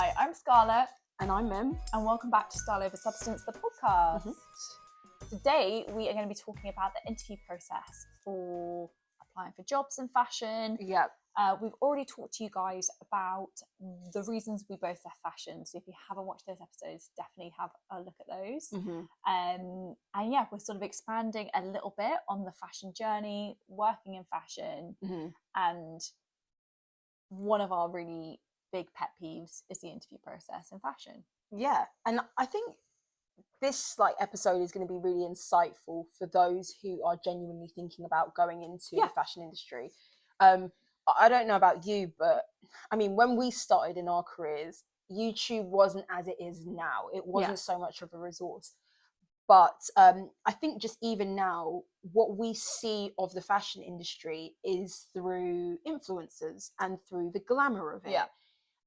Hi, I'm Scarlett. And I'm Mim. And welcome back to Style Over Substance, the podcast. Today, we are going to be talking about the interview process for applying for jobs in fashion. Yeah. We've already talked to you guys about the reasons we both left fashion. So if you haven't watched those episodes, definitely have a look at those. And yeah, we're sort of expanding a little bit on the fashion journey, working in fashion. And one of our really big pet peeves is the interview process in fashion. Yeah. And I think this episode is going to be really insightful for those who are genuinely thinking about going into the fashion industry. I don't know about you, but I mean, when we started in our careers, YouTube wasn't as it is now. It wasn't so much of a resource. But I think just even now, what we see of the fashion industry is through influencers and through the glamour of it. Yeah.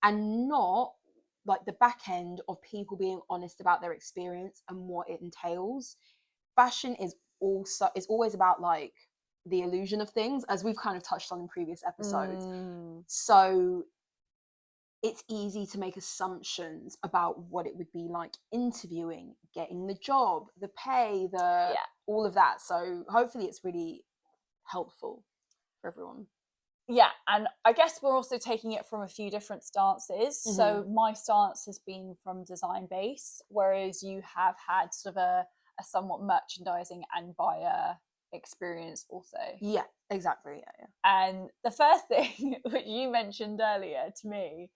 And not like the back end of people being honest about their experience and what it entails. Fashion is always about like the illusion of things, as we've kind of touched on in previous episodes. So it's easy to make assumptions about what it would be like interviewing, getting the job, the pay, all of that. So hopefully it's really helpful for everyone. Yeah, and I guess we're also taking it from a few different stances. So my stance has been from design base, whereas you have had sort of a somewhat merchandising and buyer experience also. Yeah, exactly. Yeah. And the first thing which you mentioned earlier to me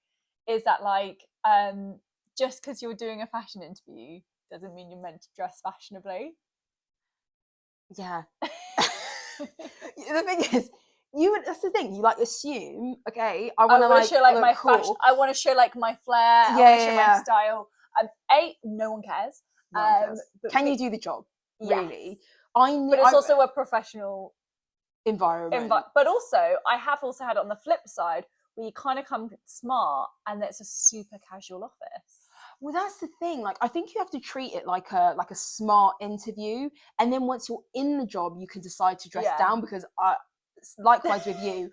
is that just because you're doing a fashion interview doesn't mean you're meant to dress fashionably. Yeah. The thing is, that's the thing, you assume, okay, I want to show my cool. fashion, I want to show my flair, I want to show my style. No one cares. But can you do the job? Really? But it's also a professional environment. But also, I have also had it on the flip side where you kind of come smart and it's a super casual office. Well, that's the thing. I think you have to treat it like a smart interview, and then once you're in the job, you can decide to dress down. Because likewise with you,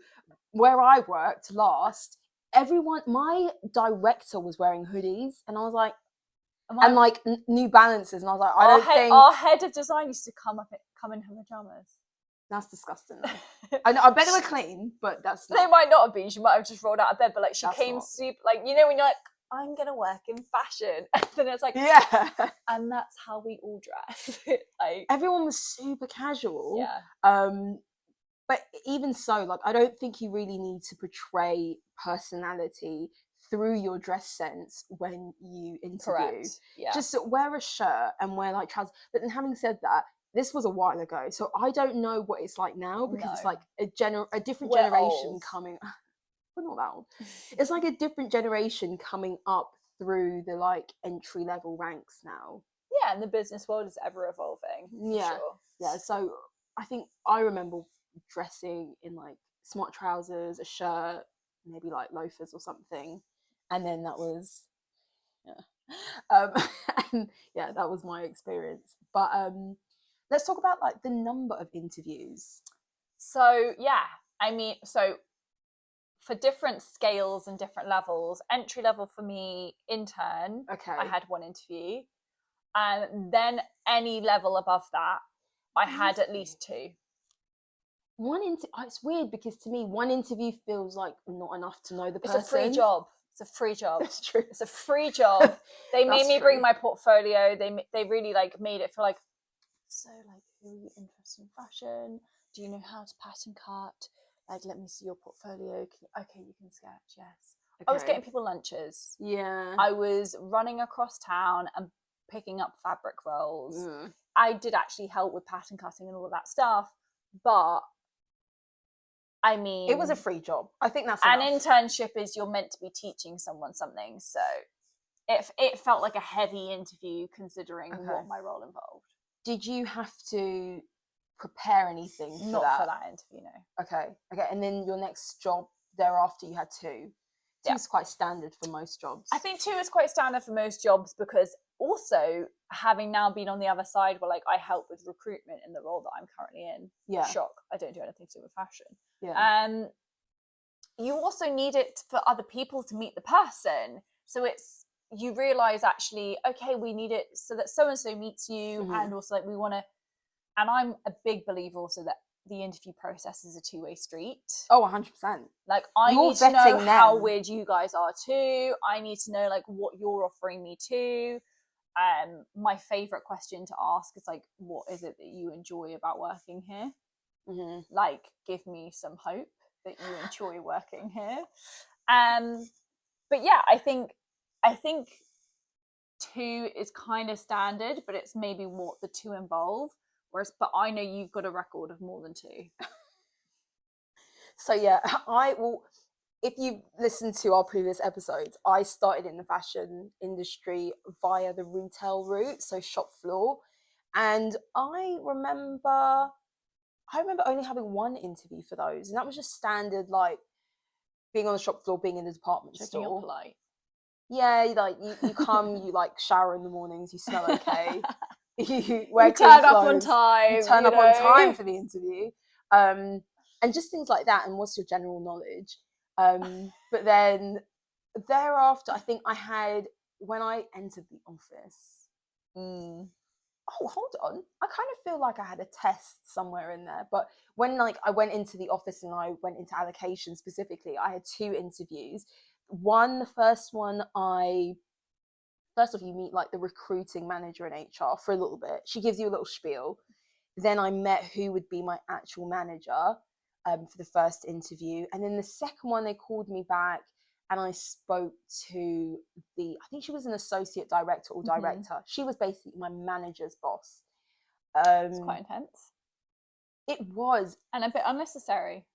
where I worked last, my director was wearing hoodies, and I was like, New Balances, and I was like, our head of design used to come in her pajamas. That's disgusting. I bet they were clean, but that's not. They might not have been. She might have just rolled out of bed, but she came super when you're like, I'm gonna work in fashion, and then it's and that's how we all dress. Everyone was super casual. Yeah. But even so, I don't think you really need to portray personality through your dress sense when you interview. Correct. Yeah. Just wear a shirt and wear trousers. But then, having said that, this was a while ago, so I don't know what it's like now, because it's a different generation coming. We're not that old. It's a different generation coming up through the entry level ranks now. Yeah, and the business world is ever evolving. Yeah, sure. Yeah. So I think I remember dressing in smart trousers, a shirt, maybe loafers or something, and then that was and that was my experience. But let's talk about the number of interviews. So for different scales and different levels, entry level for me, intern, I had one interview, and then any level above that, I had at least two. It's weird, because to me, one interview feels like not enough to know the person. It's a free job. It's a free job. That's true. It's a free job. They made me bring my portfolio. They really made it feel so who are you interested in fashion? Do you know how to pattern cut? Let me see your portfolio. You can sketch. Yes. Okay. I was getting people lunches. Yeah. I was running across town and picking up fabric rolls. I did actually help with pattern cutting and all of that stuff, but I mean, it was a free job. I think that's an enough. internship is you're meant to be teaching someone something, so it felt like a heavy interview considering what my role involved. Did you have to prepare anything for Not that? for that interview, no. Okay, and then your next job thereafter, you had two. Two is quite standard for most jobs. I think two is quite standard for most jobs, because also having now been on the other side where I help with recruitment in the role that I'm currently in. Yeah. Shock. I don't do anything to do with fashion. Yeah. You also need it for other people to meet the person. So it's, you realize actually, okay, we need it so that so and so meets you, and also like we want to. And I'm a big believer also that the interview process is a two-way street. Oh, 100%. Like I need to know how weird you guys are too. I need to know like what you're offering me too. My favorite question to ask is like, what is it that you enjoy about working here? Like, give me some hope that you enjoy working here. But yeah, I think two is kind of standard, but it's maybe what the two involve. Whereas, but I know you've got a record of more than two. So yeah, if you've listened to our previous episodes, I started in the fashion industry via the retail route, so shop floor. And I remember only having one interview for those, and that was just standard, like being on the shop floor, being in the department store. You're polite. Yeah, like you come, you like shower in the mornings, you smell okay. You turn up on time. You turn up on time for the interview. And just things like that, and what's your general knowledge. But then thereafter, I think I had, when I entered the office, oh, hold on, I kind of feel like I had a test somewhere in there. But when like I went into the office and I went into allocation specifically, I had two interviews. The first one, first off, you meet like the recruiting manager in HR for a little bit. She gives you a little spiel. Then I met who would be my actual manager for the first interview. And then the second one, they called me back and I spoke to I think she was an associate director or director. She was basically my manager's boss. It's quite intense. It was. And a bit unnecessary.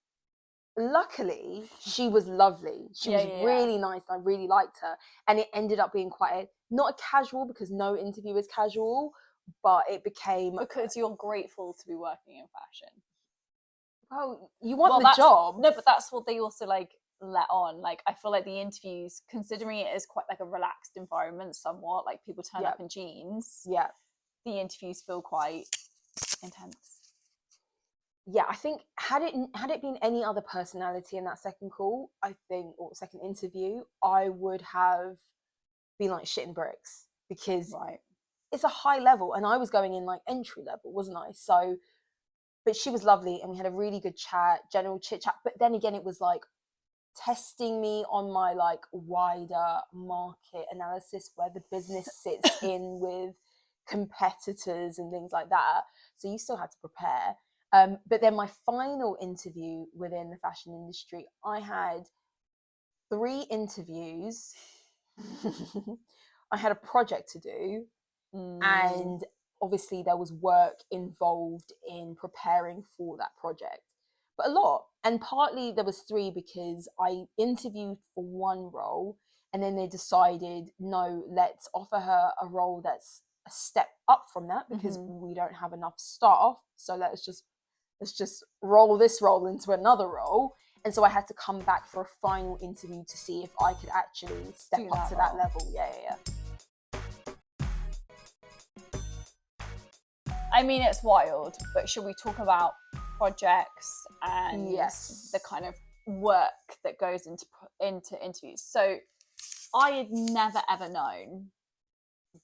Luckily, she was lovely. She was really nice. I really liked her. And it ended up being quite not a casual, because no interview is casual, but it became... Because you're grateful to be working in fashion. Well, you want the job. No, but that's what they also like let on. Like, I feel like the interviews, considering it is quite like a relaxed environment somewhat, like people turn up in jeans. Yeah. The interviews feel quite intense. Yeah, I think had it been any other personality in that second call, I think, or second interview, I would have been like shitting bricks, because it's a high level and I was going in like entry level, wasn't I? So, but she was lovely and we had a really good chat, general chit chat. But then again, it was like testing me on my like wider market analysis, where the business sits in with competitors and things like that. So you still had to prepare. But then my final interview within the fashion industry, I had 3 interviews. I had a project to do, and obviously there was work involved in preparing for that project, but a lot. And partly there was 3 because I interviewed for one role and then they decided, no, let's offer her a role that's a step up from that, because we don't have enough staff, so let's just roll this role into another role. And so I had to come back for a final interview to see if I could actually step up to that level. Yeah. I mean, it's wild, but should we talk about projects and the kind of work that goes into interviews? So I had never ever known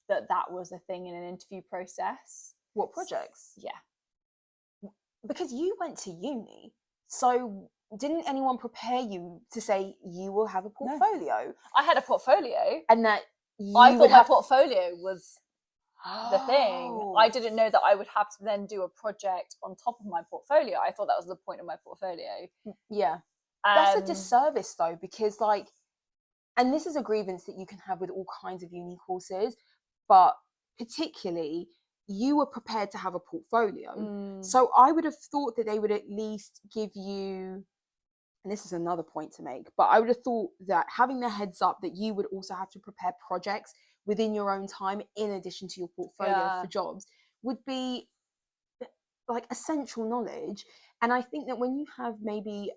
that was a thing in an interview process. What projects? Yeah. Because you went to uni, so didn't anyone prepare you to say you will have a portfolio? No. I had a portfolio, and that I thought my portfolio was the thing. I didn't know that I would have to then do a project on top of my portfolio. I thought that was the point of my portfolio. Yeah, that's a disservice though, because like, and this is a grievance that you can have with all kinds of uni courses, but particularly, you were prepared to have a portfolio. So I would have thought that they would at least give you, and this is another point to make, but I would have thought that having the heads up that you would also have to prepare projects within your own time in addition to your portfolio for jobs would be like essential knowledge. And I think that when you have maybe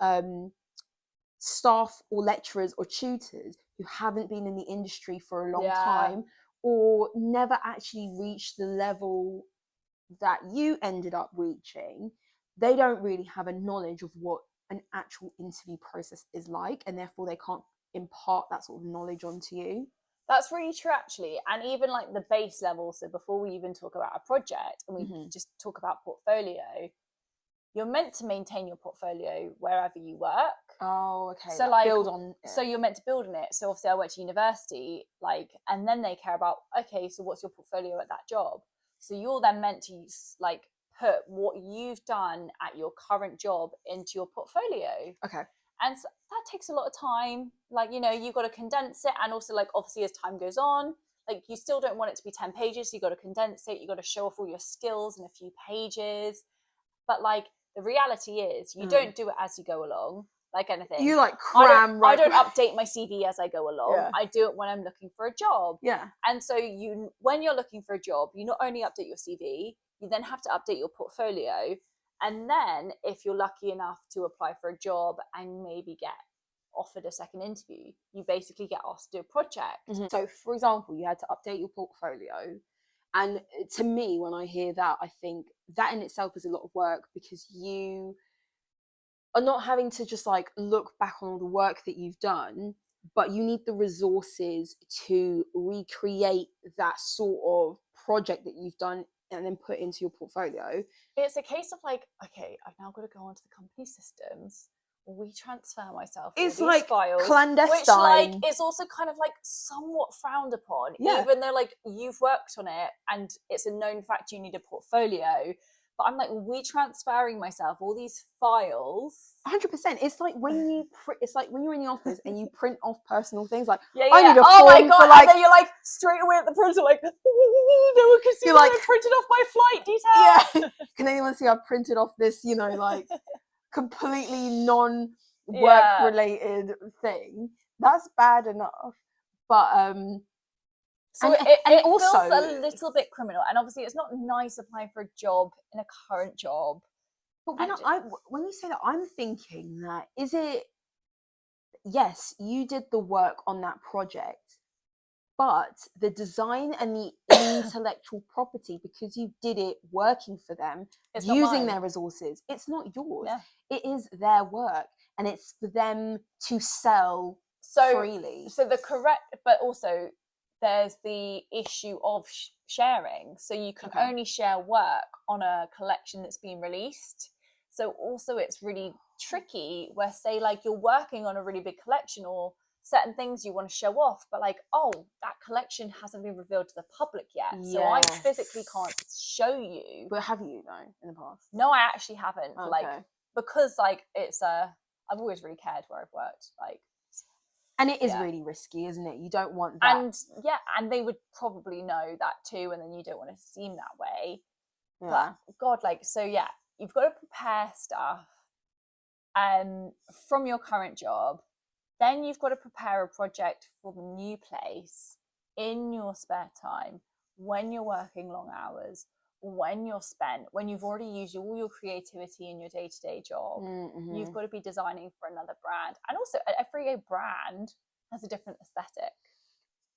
staff or lecturers or tutors who haven't been in the industry for a long time, or never actually reached the level that you ended up reaching, they don't really have a knowledge of what an actual interview process is like, and therefore they can't impart that sort of knowledge onto you. That's really true, actually. And even like the base level, so before we even talk about a project and we just talk about portfolio, you're meant to maintain your portfolio wherever you work. Oh, okay. So like build on it. So you're meant to build on it. So obviously I went to university, like, and then they care about, okay, so what's your portfolio at that job? So you're then meant to like put what you've done at your current job into your portfolio. Okay. And so that takes a lot of time. Like, you know, you've got to condense it. And also, like, obviously, as time goes on, like, you still don't want it to be 10 pages. So you've got to condense it. You've got to show off all your skills in a few pages. But, like, the reality is you don't do it as you go along, like anything. You, like, cram I don't update my CV as I go along. Yeah. I do it when I'm looking for a job. Yeah. And so when you're looking for a job, you not only update your CV, you then have to update your portfolio. And then if you're lucky enough to apply for a job and maybe get offered a second interview, you basically get asked to do a project. So, for example, you had to update your portfolio. And to me, when I hear that, I think that in itself is a lot of work, because you are not having to just like look back on all the work that you've done, but you need the resources to recreate that sort of project that you've done and then put into your portfolio. It's a case of like, okay, I've now got to go onto the company systems, retransfer myself all It's these like files, clandestine, which like is also kind of like somewhat frowned upon, even though like you've worked on it and it's a known fact you need a portfolio. But I'm like retransferring myself all these files. 100%. It's like when it's like when you're in the office and you print off personal things. Like, yeah. I need a oh form my god! For like, and then you're like straight away at the printer, like no one can see that like, I printed off my flight details. Yeah. Can anyone see I've printed off this? You know, like completely non-work related thing. That's bad enough, but So it also feels a little bit criminal, and obviously it's not nice applying for a job in a current job. But when you say that, I'm thinking that yes, you did the work on that project, but the design and the intellectual property, because you did it working for them, it's using their resources, it's not yours. Yeah. It is their work, and it's for them to sell freely. So but also there's the issue of sharing. So you can only share work on a collection that's been released. So also it's really tricky where, say, like you're working on a really big collection or certain things you want to show off, but like, oh, that collection hasn't been revealed to the public yet. Yes. So I physically can't show you. But have you though in the past? No, I actually haven't. Okay. Like, because like I've always really cared where I've worked. Like, and it is really risky, isn't it? You don't want that. And they would probably know that too, and then you don't want to seem that way. Yeah. But God, like, so yeah, you've got to prepare stuff from your current job. Then you've got to prepare a project for the new place in your spare time, when you're working long hours, when you've already used all your creativity in your day-to-day job. Mm-hmm. You've got to be designing for another brand. And also every brand has a different aesthetic.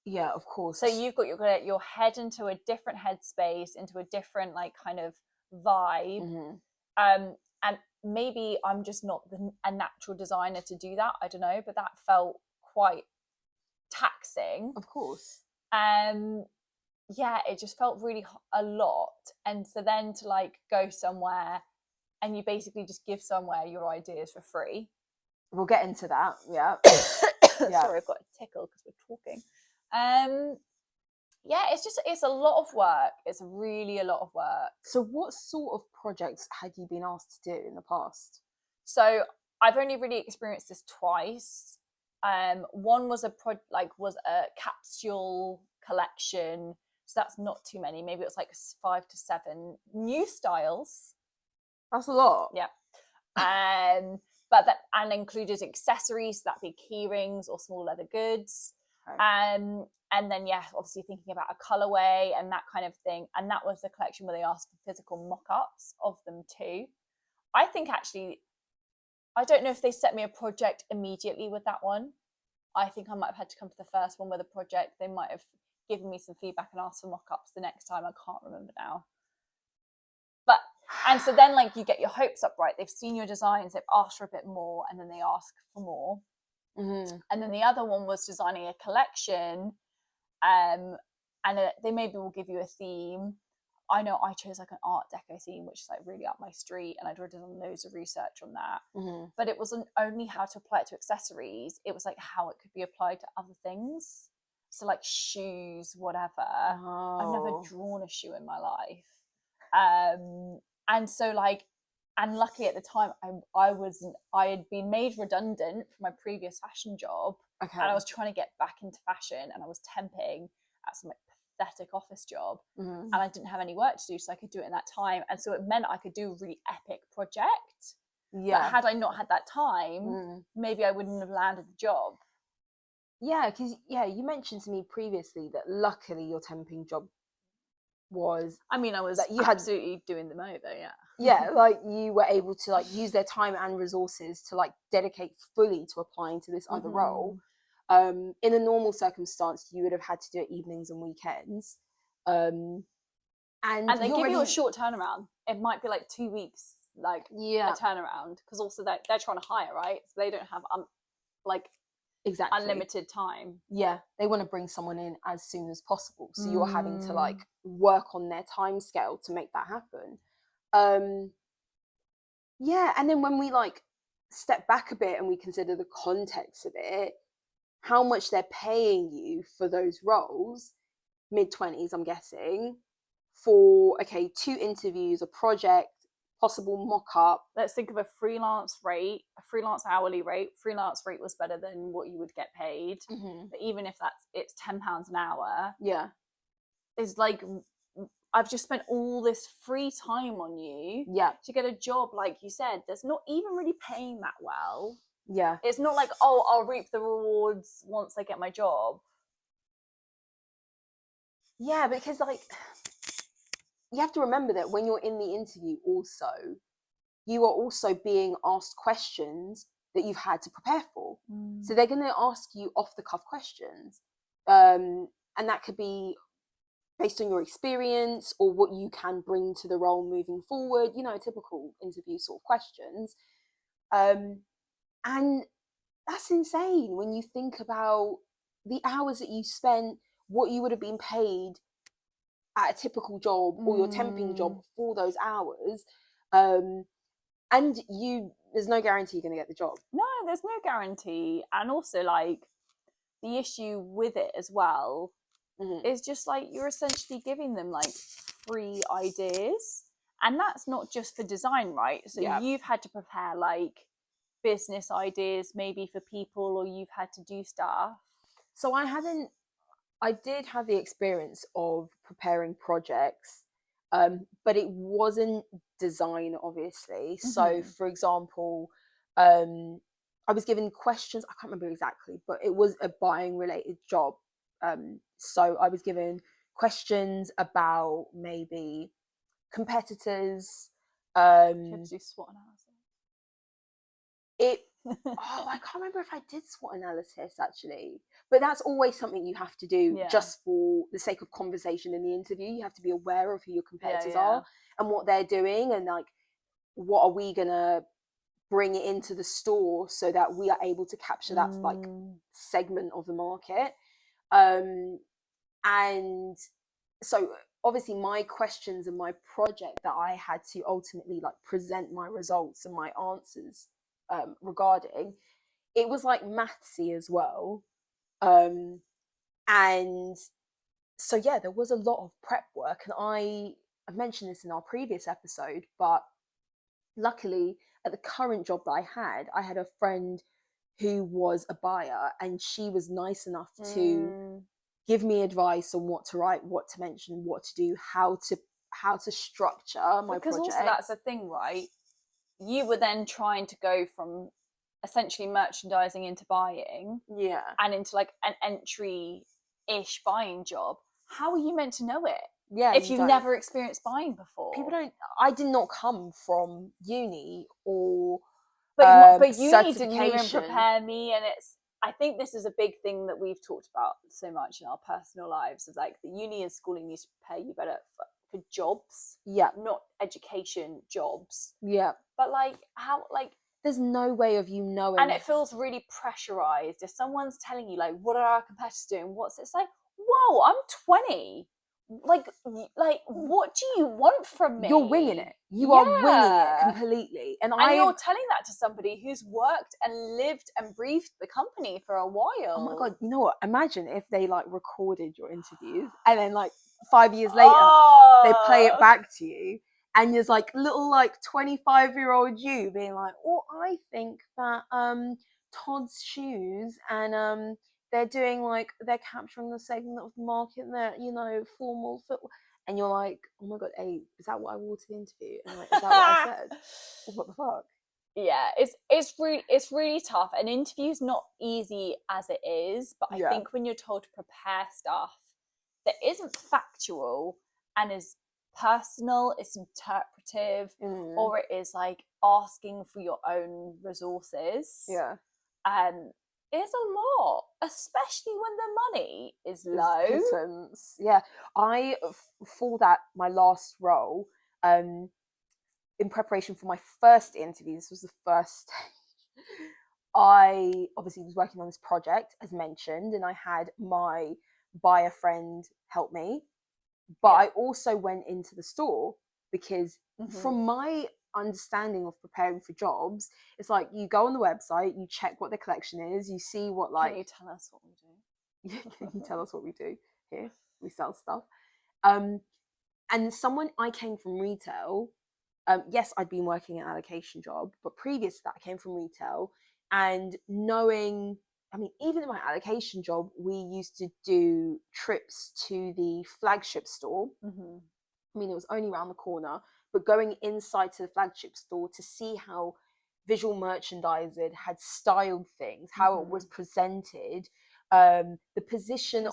Yeah, of course. So you've got your head into a different headspace, into a different like kind of vibe. Mm-hmm. And maybe I'm just not a natural designer to do that. I don't know, but that felt quite taxing. Of course. Yeah, it just felt really a lot. And so then to like go somewhere and you basically just give somewhere your ideas for free. We'll get into that. Yeah. Sorry, I've got a tickle because we're talking. Yeah, it's a lot of work. It's really a lot of work. So what sort of projects had you been asked to do in the past? So I've only really experienced this twice. One was a capsule collection. So that's not too many. Maybe it was like 5 to 7 new styles. That's a lot. Yeah. But that included accessories, so that'd be key rings or small leather goods. Okay. And then, obviously thinking about a colorway and that kind of thing. And that was the collection where they asked for physical mock-ups of them too. I think actually, I don't know if they set me a project immediately with that one. I think I might have had to come to the first one with a project. They might have given me some feedback and asked for mock-ups the next time. I can't remember now. And so then like you get your hopes up, right? They've seen your designs, they've asked for a bit more, and then they ask for more. Mm-hmm. And then the other one was designing a collection And they maybe will give you a theme. I know I chose like an Art Deco theme, which is like really up my street, and I'd already done loads of research on that. But it wasn't only how to apply it to accessories, it was like how it could be applied to other things. So like shoes, whatever. I've never drawn a shoe in my life. And so like, and luckily at the time I had been made redundant from my previous fashion job. Okay. And I was trying to get back into fashion, and I was temping at some like pathetic office job, and I didn't have any work to do, so I could do it in that time. And so it meant I could do a really epic project. Yeah. But had I not had that time, maybe I wouldn't have landed the job. Yeah, because you mentioned to me previously that luckily your temping job was. I mean, I was absolutely doing them over. Yeah. Yeah, like you were able to like use their time and resources to like dedicate fully to applying to this other role. In a normal circumstance, you would have had to do it evenings and weekends. And they give you a short turnaround. It might be like 2 weeks, like a turnaround, because also they're trying to hire, right? So they don't have exactly unlimited time. Yeah, they want to bring someone in as soon as possible. So you're having to like work on their time scale to make that happen. Yeah, and then when we like step back a bit and we consider the context of it, how much they're paying you for those roles, mid-20s, I'm guessing, for 2 interviews, a project, possible mock-up. Let's think of a freelance rate, a freelance hourly rate. Freelance rate was better than what you would get paid. But even if it's £10 an hour, it's like I've just spent all this free time on you to get a job, like you said, that's not even really paying that well. Yeah. It's not like, oh, I'll reap the rewards once I get my job. Yeah, because like you have to remember that when you're in the interview also, you are also being asked questions that you've had to prepare for. So they're going to ask you off the cuff questions. And that could be based on your experience or what you can bring to the role moving forward, typical interview sort of questions. And that's insane when you think about the hours that you spent, what you would have been paid at a typical job or your temping job for those hours. And there's no guarantee you're going to get the job. No, there's no guarantee. And also, like, the issue with it as well is just like you're essentially giving them like free ideas. And that's not just for design, right? So you've had to prepare like business ideas maybe for people, or you've had to do stuff. So I did have the experience of preparing projects, but it wasn't design, obviously. So, for example, I was given questions. I can't remember exactly, but it was a buying related job. So I was given questions about maybe competitors. You had to do SWOT analysis. I can't remember if I did SWOT analysis actually, but that's always something you have to do just for the sake of conversation in the interview. You have to be aware of who your competitors are and what they're doing, and like what are we gonna bring it into the store so that we are able to capture that like segment of the market. And so obviously my questions and my project that I had to ultimately like present my results and my answers regarding, it was like mathsy as well. And so there was a lot of prep work, and I've mentioned this in our previous episode, but luckily at the current job that I had a friend who was a buyer, and she was nice enough to give me advice on what to write, what to mention, what to do, how to structure my project. Because also that's the thing, right? You were then trying to go from essentially merchandising into buying, and into like an entry-ish buying job. How are you meant to know it? If you've never experienced buying before. People don't. I did not come from uni or but uni didn't even prepare me, and I think this is a big thing that we've talked about so much in our personal lives, is like the uni and schooling needs to prepare you better for jobs, not education, jobs, but like how, like, there's no way of you knowing, and it feels really pressurized if someone's telling you like, what are our competitors doing, it's like, whoa, I'm 20. Like, what do you want from me? You're winging it. You are winging it completely. And you're telling that to somebody who's worked and lived and breathed the company for a while. Oh my God, you know what? Imagine if they like recorded your interviews and then like 5 years later they play it back to you and there's like little like 25-year-old you being like, oh, I think that Todd's shoes and they're doing like, they're capturing the segment of the market that, you know, formal footwear. And you're like, oh my God, hey, is that what I wore to the interview? And like, is that what I said? What the fuck? Yeah, it's really tough. An interview's not easy as it is, but I think when you're told to prepare stuff that isn't factual and is personal, it's interpretive, or it is like asking for your own resources. Yeah. Is a lot, especially when the money is low. Pittance. Yeah. For that, my last role, in preparation for my first interview, this was the first stage, I obviously was working on this project, as mentioned, and I had my buyer friend help me. But I also went into the store because from my understanding of preparing for jobs, it's like you go on the website, you check what the collection is, you see what like... Can you tell us what we do? Can you tell us what we do here? We sell stuff. And I came from retail. Yes, I'd been working an allocation job, but previous to that, I came from retail and knowing... I mean, even in my allocation job, we used to do trips to the flagship store. I mean, it was only around the corner, but going inside to the flagship store to see how visual merchandiser had styled things, how it was presented, the position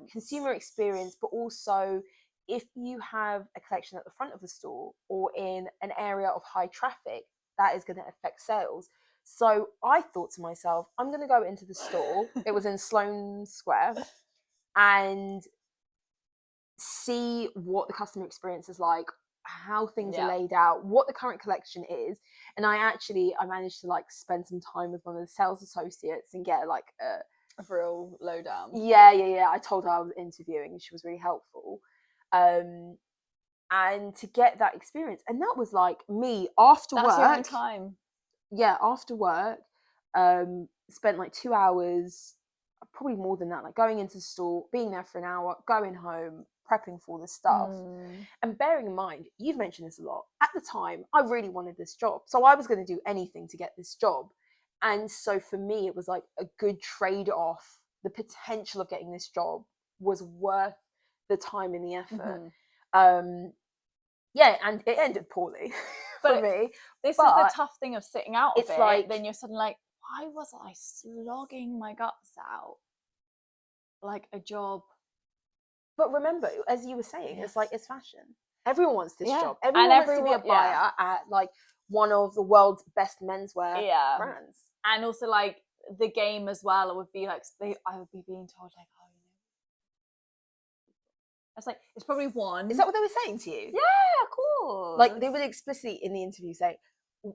consumer experience, but also if you have a collection at the front of the store or in an area of high traffic, that is going to affect sales. So I thought to myself, I'm going to go into the store. It was in Sloane Square, and see what the customer experience is like, how things are laid out, what the current collection is. And I managed to like spend some time with one of the sales associates and get like a real lowdown. Yeah. I told her I was interviewing and she was really helpful. And to get that experience. And that was like me after work. That's your own time. Yeah, after work, spent like 2 hours, probably more than that, like going into the store, being there for an hour, going home, prepping for the stuff. And bearing in mind, you've mentioned this a lot, at the time, I really wanted this job. So I was going to do anything to get this job. And so for me, it was like a good trade-off. The potential of getting this job was worth the time and the effort. Yeah, and it ended poorly for me. This is the tough thing of sitting out of it. Like, then you're suddenly like, why was I slogging my guts out like a job? But remember, as you were saying, it's like, it's fashion. Everyone wants this job. Everyone wants to be a buyer at like one of the world's best menswear brands. And also like the game as well, it would be like, I would be being told like, oh, you know, it's like, it's probably one. Is that what they were saying to you? Yeah, of course. Like they would explicitly in the interview say,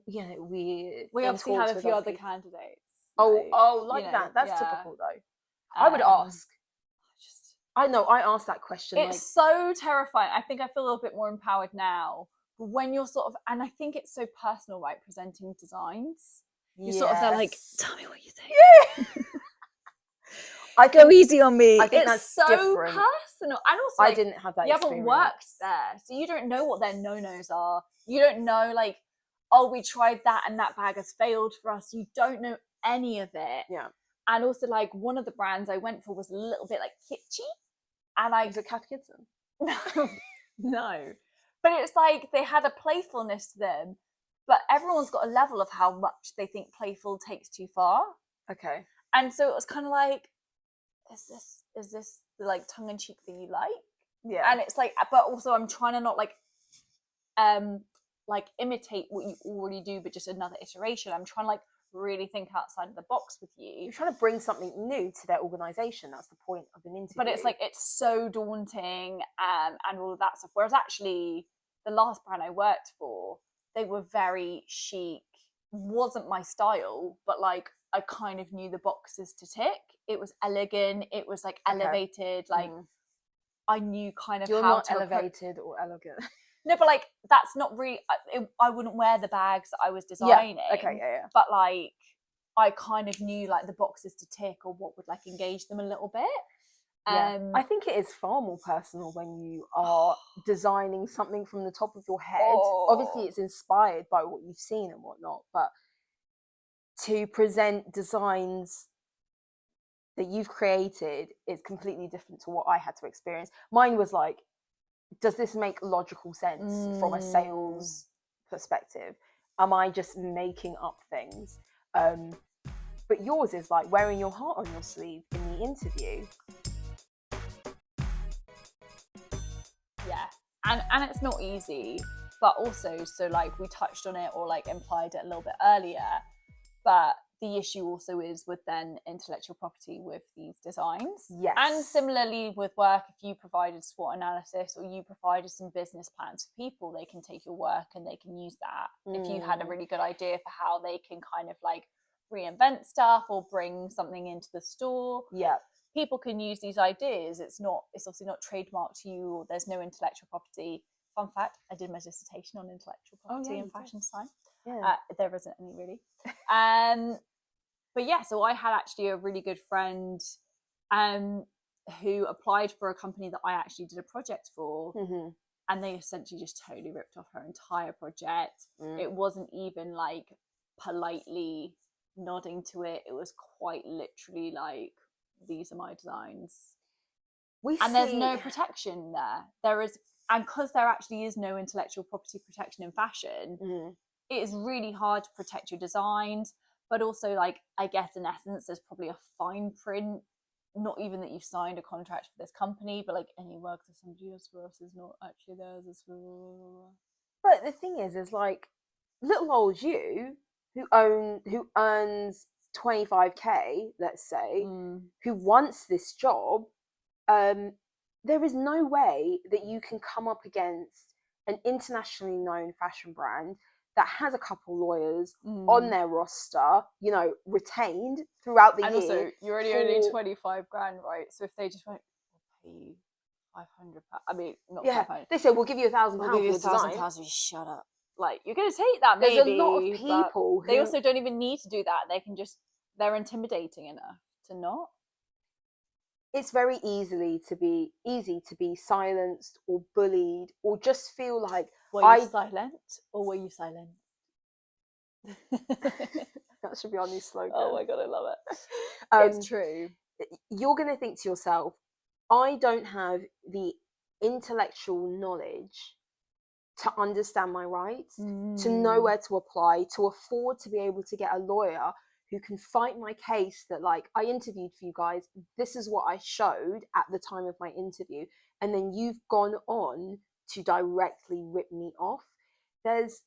you know, we obviously have a few other candidates. Like that. That's typical though. I would ask. I know, I asked that question. It's so terrifying. I think I feel a little bit more empowered now. But when you're sort of, and I think it's so personal, right? Presenting designs. You're sort of there like, tell me what you think. I go easy on me. I think it's that's so different. Personal. And also, I didn't have that you experience. haven't worked there. So you don't know what their no-nos are. You don't know like, oh, we tried that and that bag has failed for us. You don't know any of it. Yeah. And also like one of the brands I went for was a little bit like kitschy. And was it Kath Gibson? No. But it's like they had a playfulness to them, but everyone's got a level of how much they think playful takes too far. Okay. And so it was kind of like, is this the like tongue-in-cheek thing you like? Yeah. And it's like, but also I'm trying to not like imitate what you already do, but just another iteration. I'm trying to like really think outside of the box with you. You're trying to bring something new to their organisation. That's the point of an interview. But it's like, it's so daunting and all of that stuff. Whereas actually the last brand I worked for, they were very chic. Wasn't my style, but like I kind of knew the boxes to tick. It was elegant, it was like elevated, like I knew kind of You're how not to elevated or elegant. No, but like that's not really. I wouldn't wear the bags that I was designing. Yeah. Okay. Yeah. But like, I kind of knew like the boxes to tick or what would like engage them a little bit. Yeah. I think it is far more personal when you are designing something from the top of your head. Obviously, it's inspired by what you've seen and whatnot, but to present designs that you've created is completely different to what I had to experience. Mine was like, does this make logical sense from a sales perspective? Am I just making up things? But yours is like wearing your heart on your sleeve in the interview. Yeah, and it's not easy, but also, so like we touched on it or like implied it a little bit earlier, but the issue also is with then intellectual property with these designs. Yes. And similarly with work, if you provided SWOT analysis or you provided some business plans for people, they can take your work and they can use that. If you had a really good idea for how they can kind of like reinvent stuff or bring something into the store. Yeah. People can use these ideas. It's obviously not trademarked to you, or there's no intellectual property. Fun fact, I did my dissertation on intellectual property and fashion design. Yeah. There isn't any really. But yeah, so I had actually a really good friend who applied for a company that I actually did a project for, and they essentially just totally ripped off her entire project. It wasn't even like politely nodding to it. It was quite literally like, these are my designs. There's no protection there. And because there actually is no intellectual property protection in fashion, it is really hard to protect your designs. But also, like, I guess in essence, there's probably a fine print, not even that you've signed a contract for this company, but like any work that somebody else for us is not actually theirs. But the thing is like, little old you who earns 25k, let's say, who wants this job, there is no way that you can come up against an internationally known fashion brand that has a couple lawyers on their roster, you know, retained throughout the year. And also, you're only earning 25 grand, right? So if they just went, we'll pay you 500 pounds. I mean, not 500. They said, we'll give you £1,000 for your design. You shut up. Like, you're going to take that, maybe. There's a lot of people they also don't even need to do that. They can just, they're intimidating enough to not. It's very easy to be silenced or bullied or just feel like, were you silent or were you silent? That should be our new slogan. Oh my god, I love it. It's true. You're going to think to yourself, I don't have the intellectual knowledge to understand my rights, to know where to apply, to afford to be able to get a lawyer who can fight my case that, like, I interviewed for you guys, this is what I showed at the time of my interview, and then you've gone on to directly rip me off. There's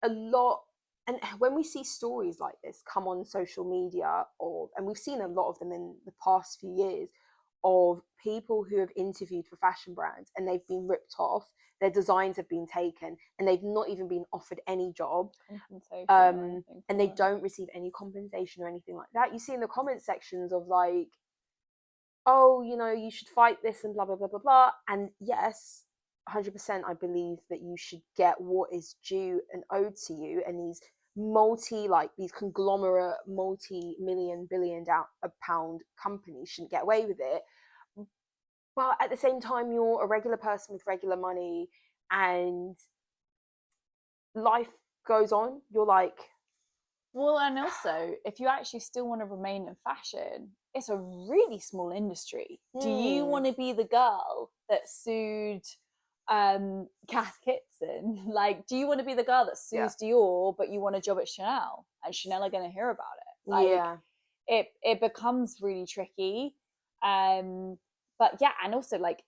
a lot, and when we see stories like this come on social media, and we've seen a lot of them in the past few years, of people who have interviewed for fashion brands and they've been ripped off, their designs have been taken, and they've not even been offered any job, and they don't receive any compensation or anything like that. You see in the comment sections of like, oh, you know, you should fight this and blah blah blah blah blah. And yes, 100% I believe that you should get what is due and owed to you, and these these conglomerate multi-million billion pound companies shouldn't get away with it. But at the same time, you're a regular person with regular money and life goes on. You're like, well, and also, if you actually still want to remain in fashion, it's a really small industry. Do you want to be the girl that sued Kath Kitson? Like, do you want to be the girl that sues Dior, but you want a job at Chanel, and Chanel are going to hear about it? Like, it becomes really tricky. But yeah, and also, like,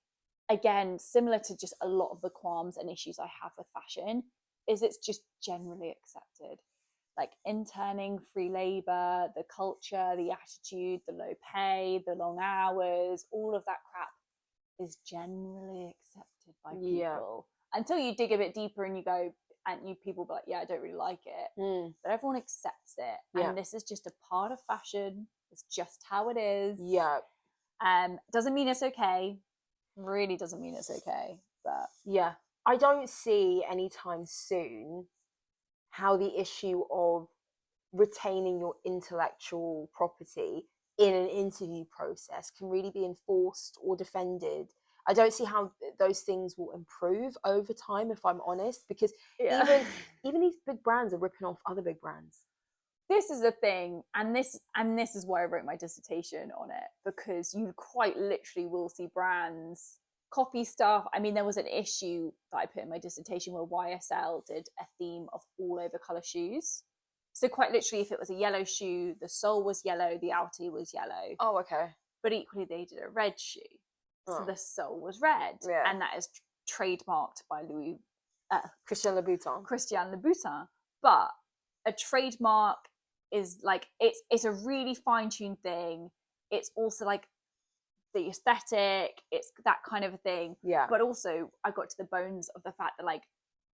again, similar to just a lot of the qualms and issues I have with fashion, is it's just generally accepted. Like interning, free labor, the culture, the attitude, the low pay, the long hours, all of that crap is generally accepted by people. Until you dig a bit deeper and you go, and people be like, yeah, I don't really like it, but everyone accepts it, and this is just a part of fashion. It's just how it is. Doesn't mean it's okay, really doesn't mean it's okay, but I don't see anytime soon how the issue of retaining your intellectual property in an interview process can really be enforced or defended. I don't see how those things will improve over time, if I'm honest, because even these big brands are ripping off other big brands. This is the thing, and this is why I wrote my dissertation on it, because you quite literally will see brands copy stuff. I mean, there was an issue that I put in my dissertation where YSL did a theme of all over colour shoes. So quite literally, if it was a yellow shoe, the sole was yellow, the outie was yellow. Oh, okay. But equally, they did a red shoe, so the sole was red, and that is trademarked by Christian Louboutin. But a trademark is like it's a really fine-tuned thing. It's also like the aesthetic, it's that kind of a thing. But also, I got to the bones of the fact that like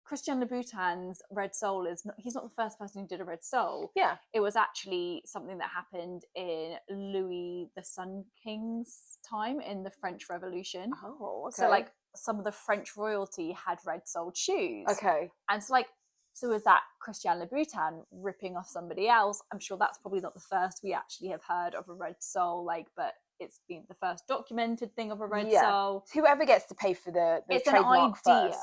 Christian Louboutin's red sole he's not the first person who did a red sole. It was actually something that happened in Louis the Sun King's time in the French Revolution. Oh, okay. So like some of the French royalty had red soled shoes. Okay. And so is that Christian Louboutin ripping off somebody else? I'm sure that's probably not the first we actually have heard of a red sole, but it's been the first documented thing of a red sole. Whoever gets to pay for the it's trademark an idea first.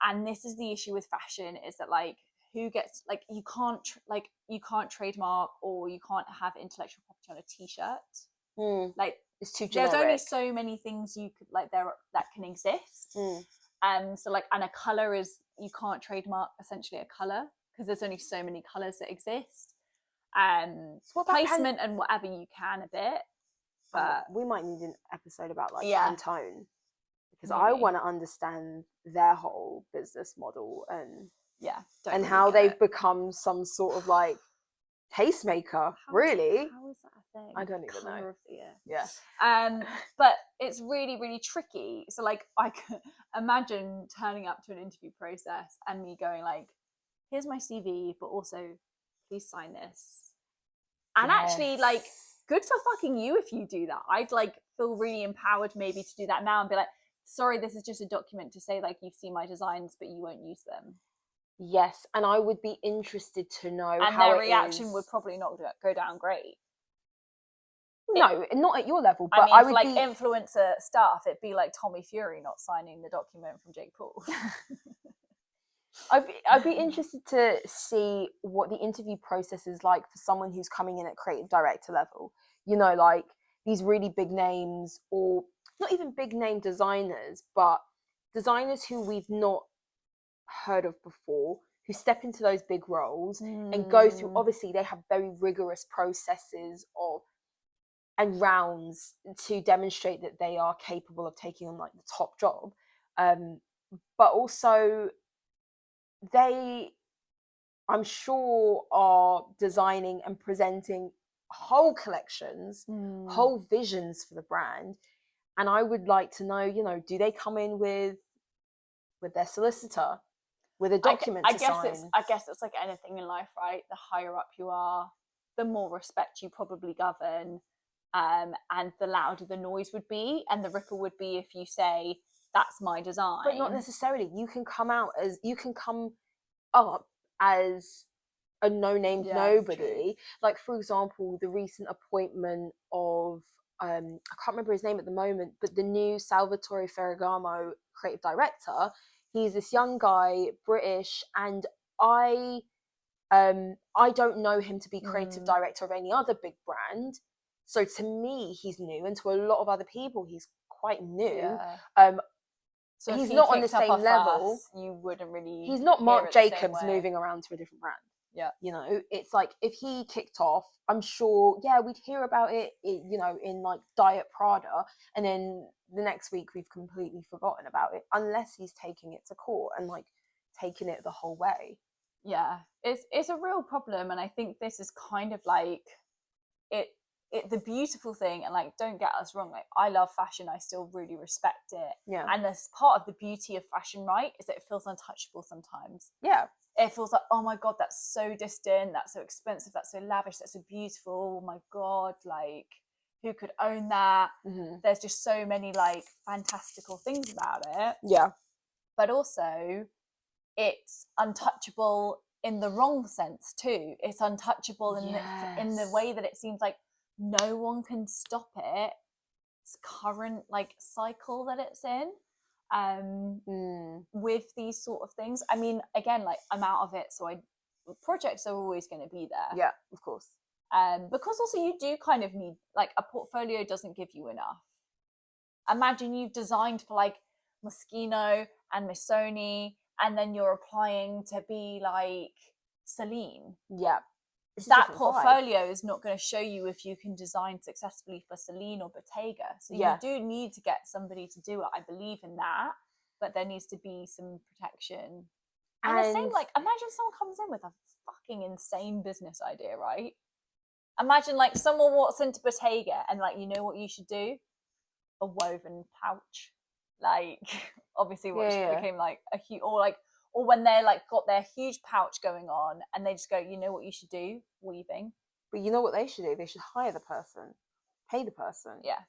And this is the issue with fashion, is that like who gets you can't trademark or you can't have intellectual property on a t-shirt. Like it's too generic. There's only so many things you could that can exist. So like, and a color is, you can't trademark essentially a color because there's only so many colors that exist. So placement and whatever you can a bit. But we might need an episode about like Pantone, because I want to understand their whole business model and how they've become some sort of like tastemaker. How is that a thing? I don't even Colour know. Of the year. But it's really, really tricky. So like, I can imagine turning up to an interview process and me going like, here's my CV, but also please sign this. And actually like, good for fucking you if you do that. I'd like feel really empowered maybe to do that now and be like, sorry, this is just a document to say like you've seen my designs, but you won't use them. Yes, and I would be interested to know and how their reaction would probably not go down great. No, not at your level, but I mean, I would like influencer stuff, it'd be like Tommy Fury not signing the document from Jake Paul. I'd be interested to see what the interview process is like for someone who's coming in at creative director level. You know, like these really big names, or not even big name designers, but designers who we've not heard of before, who step into those big roles and go through, obviously they have very rigorous processes and rounds to demonstrate that they are capable of taking on like the top job, but also they, I'm sure, are designing and presenting whole collections, whole visions for the brand. And I would like to know, you know, do they come in with their solicitor, with a document to sign? I guess it's like anything in life, right? The higher up you are, the more respect you probably govern, and the louder the noise would be, and the ripple would be if you say, that's my design. But not necessarily. You can come up as a no-name nobody. True. Like, for example, the recent appointment of I can't remember his name at the moment, but the new Salvatore Ferragamo creative director. He's this young guy, British, and I don't know him to be creative director of any other big brand. So to me, he's new, and to a lot of other people, he's quite new. So he's not on the same level. You wouldn't really. He's not Marc Jacobs moving around to a different brand. Yeah, you know, it's like if he kicked off, I'm sure, we'd hear about it, you know, in like Diet Prada, and then the next week we've completely forgotten about it, unless he's taking it to court and like taking it the whole way. Yeah, it's a real problem, and I think this is kind of like it the beautiful thing, and like, don't get us wrong, like I love fashion, I still really respect it, and this part of the beauty of fashion, right, is that it feels untouchable sometimes. it feels like, oh my God, that's so distant, that's so expensive, that's so lavish, that's so beautiful. Oh my God, like, who could own that? There's just so many like fantastical things about it. Yeah. But also, it's untouchable in the wrong sense too. It's untouchable in the way that it seems like no one can stop its current like cycle that it's in. With these sort of things, I mean, again, like, I'm out of it, so projects are always going to be there. Yeah, of course. Because also you do kind of need, like, a portfolio doesn't give you enough. Imagine you've designed for like Moschino and Missoni, and then you're applying to be like Celine. Yeah. That portfolio is not going to show you if you can design successfully for Celine or Bottega. So you do need to get somebody to do it. I believe in that, but there needs to be some protection. And the same, like, imagine someone comes in with a fucking insane business idea, right? Imagine like someone walks into Bottega and like, you know what you should do? A woven pouch. Like, obviously what became like a huge, or when they're like got their huge pouch going on and they just go, you know what you should do? Weaving. But you know what they should do? They should hire the person, pay the person. Yeah.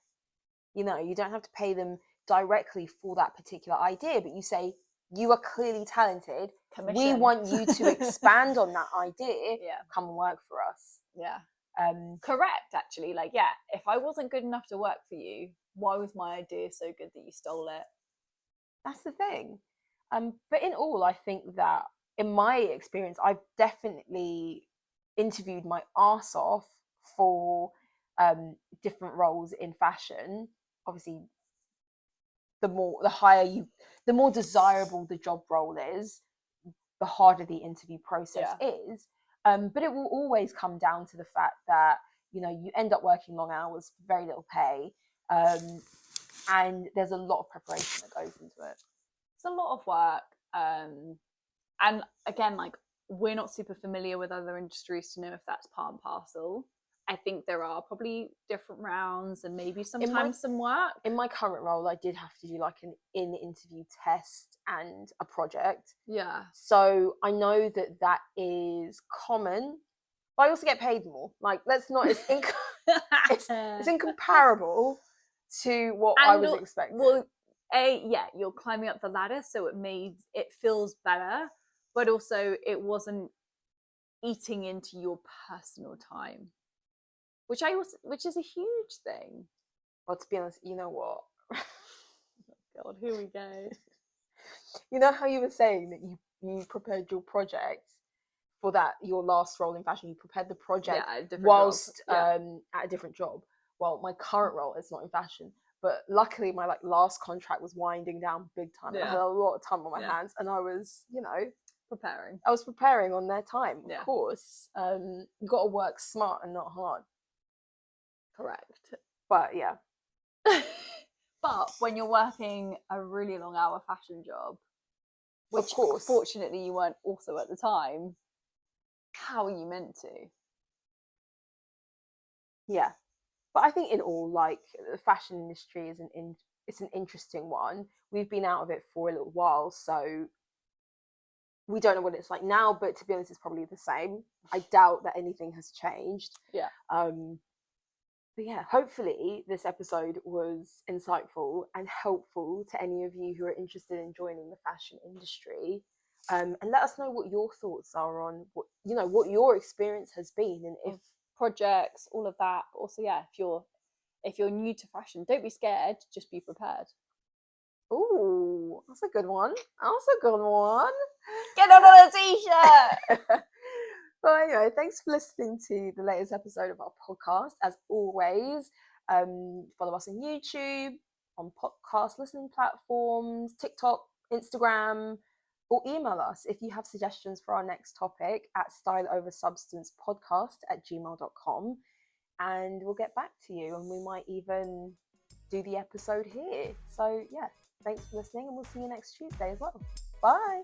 You know, you don't have to pay them directly for that particular idea, but you say, you are clearly talented. Commission. We want you to expand on that idea. Yeah. Come and work for us. Yeah. Correct, actually. Like, yeah, if I wasn't good enough to work for you, why was my idea so good that you stole it? That's the thing. But in all, I think that in my experience, I've definitely interviewed my arse off for different roles in fashion. Obviously, the more desirable the job role is, the harder the interview process is. But it will always come down to the fact that, you know, you end up working long hours for very little pay, and there's a lot of preparation that goes into it. It's a lot of work, and again, like, we're not super familiar with other industries to know if that's part and parcel. I think there are probably different rounds and maybe sometimes some work. In my current role, I did have to do like an in-interview test and a project. Yeah. So I know that is common, but I also get paid more. Like, let's not, it's incomparable to what I was expecting. Well, you're climbing up the ladder, so it feels better, but also it wasn't eating into your personal time, which is a huge thing. Well, to be honest, you know what? Oh God, here we go. You know how you were saying that you prepared your project for your last role in fashion? You prepared the project whilst at a different job. Well, my current role is not in fashion, but luckily my like last contract was winding down big time. I had a lot of time on my hands, and I was, you know, preparing. I was preparing on their time, of course. You got to work smart and not hard. Correct. But yeah. But when you're working a really long hour fashion job, which of course, fortunately you weren't also at the time, how are you meant to? Yeah. But I think in all, like, the fashion industry is it's an interesting one. We've been out of it for a little while, so we don't know what it's like now, but to be honest, it's probably the same. I doubt that anything has changed. Yeah. But yeah, hopefully this episode was insightful and helpful to any of you who are interested in joining the fashion industry. And let us know what your thoughts are on what your experience has been, and if projects, all of that. But also, if you're new to fashion, don't be scared, just be prepared. Ooh, that's a good one. Get on a t-shirt. Well, anyway, thanks for listening to the latest episode of our podcast. As always, follow us on YouTube, on podcast listening platforms, TikTok, Instagram, or email us if you have suggestions for our next topic at styleoversubstancepodcast@gmail.com, and we'll get back to you, and we might even do the episode here. So yeah, thanks for listening, and we'll see you next Tuesday as well. Bye.